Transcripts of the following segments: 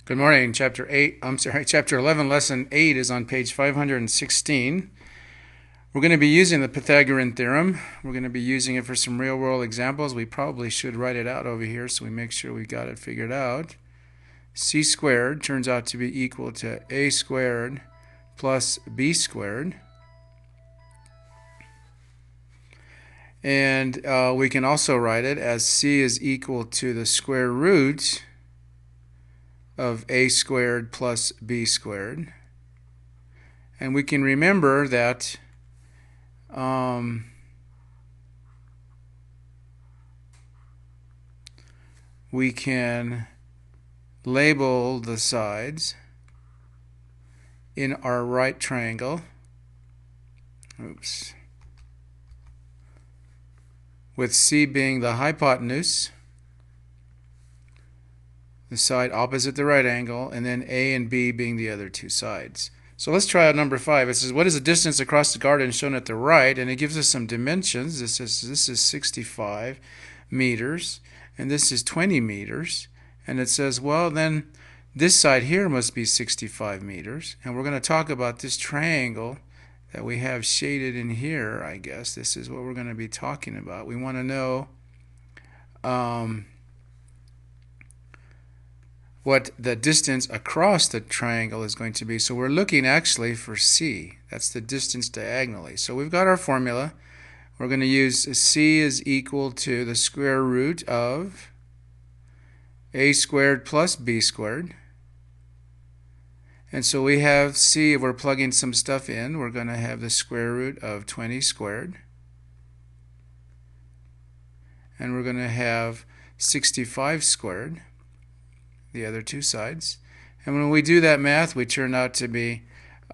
Good morning. Chapter 11, lesson 8 is on page 516. We're going to be using the Pythagorean theorem. We're going to be using it for some real-world examples. We probably should write it out over here so we make sure we got it figured out. C squared turns out to be equal to A squared plus B squared. And we can also write it as C is equal to the square root of A squared plus B squared. And we can remember that we can label the sides in our right triangle. With C being the hypotenuse, the side opposite the right angle, and then A and B being the other two sides. So let's try out number 5. It says, what is the distance across the garden shown at the right? And it gives us some dimensions. This is 65 meters, and this is 20 meters. And it says, well, then this side here must be 65 meters. And we're going to talk about this triangle that we have shaded in here, I guess. This is what we're going to be talking about. We want to know what the distance across the triangle is going to be. So we're looking actually for C. That's the distance diagonally. So we've got our formula. We're going to use C is equal to the square root of A squared plus B squared. And so we have C, if we're plugging some stuff in, we're going to have the square root of 20 squared. And we're going to have 65 squared, the other two sides. And when we do that math, we turn out to be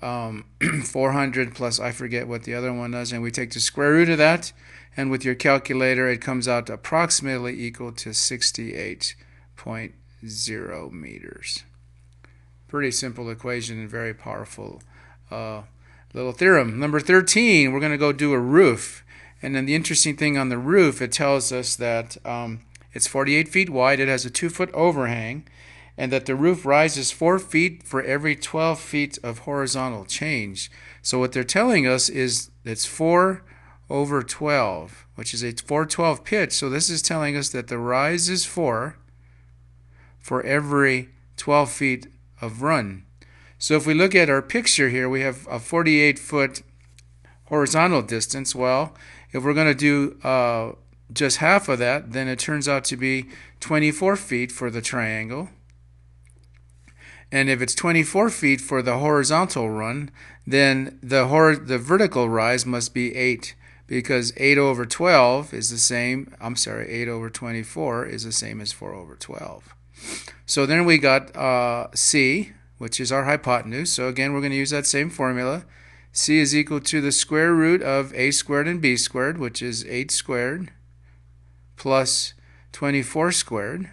400 plus, I forget what the other one does, and we take the square root of that, and with your calculator it comes out to approximately equal to 68.0 meters. Pretty simple equation and very powerful little theorem. Number 13, we're going to go do a roof. And then the interesting thing on the roof, it tells us that it's 48 feet wide, it has a 2-foot overhang, and that the roof rises 4 feet for every 12 feet of horizontal change. So what they're telling us is it's 4 over 12, which is a 412 pitch. So this is telling us that the rise is 4 for every 12 feet of run. So if we look at our picture here, we have a 48-foot horizontal distance. Well, if we're going to do just half of that, then it turns out to be 24 feet for the triangle. And if it's 24 feet for the horizontal run, then the vertical rise must be 8, because 8 over 12 is the same, 8 over 24 is the same as 4 over 12. So then we got C, which is our hypotenuse. So again, we're going to use that same formula. C is equal to the square root of A squared and B squared, which is 8 squared plus 24 squared.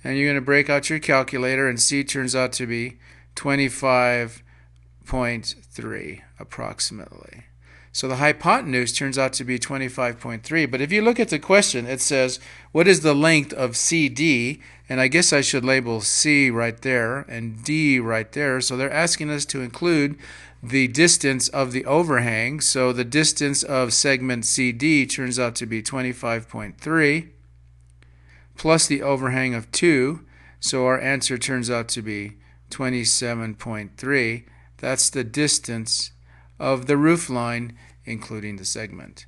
And you're going to break out your calculator, and C turns out to be 25.3 approximately. So the hypotenuse turns out to be 25.3. But if you look at the question, it says, what is the length of CD? And I guess I should label C right there and D right there. So they're asking us to include the distance of the overhang. So the distance of segment CD turns out to be 25.3 plus the overhang of 2. So our answer turns out to be 27.3. That's the distance of the roof line, including the segment.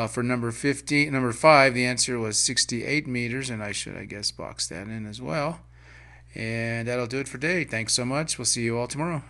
For number 5, the answer was 68 meters, and I should, I guess, box that in as well. And that'll do it for today. Thanks so much. We'll see you all tomorrow.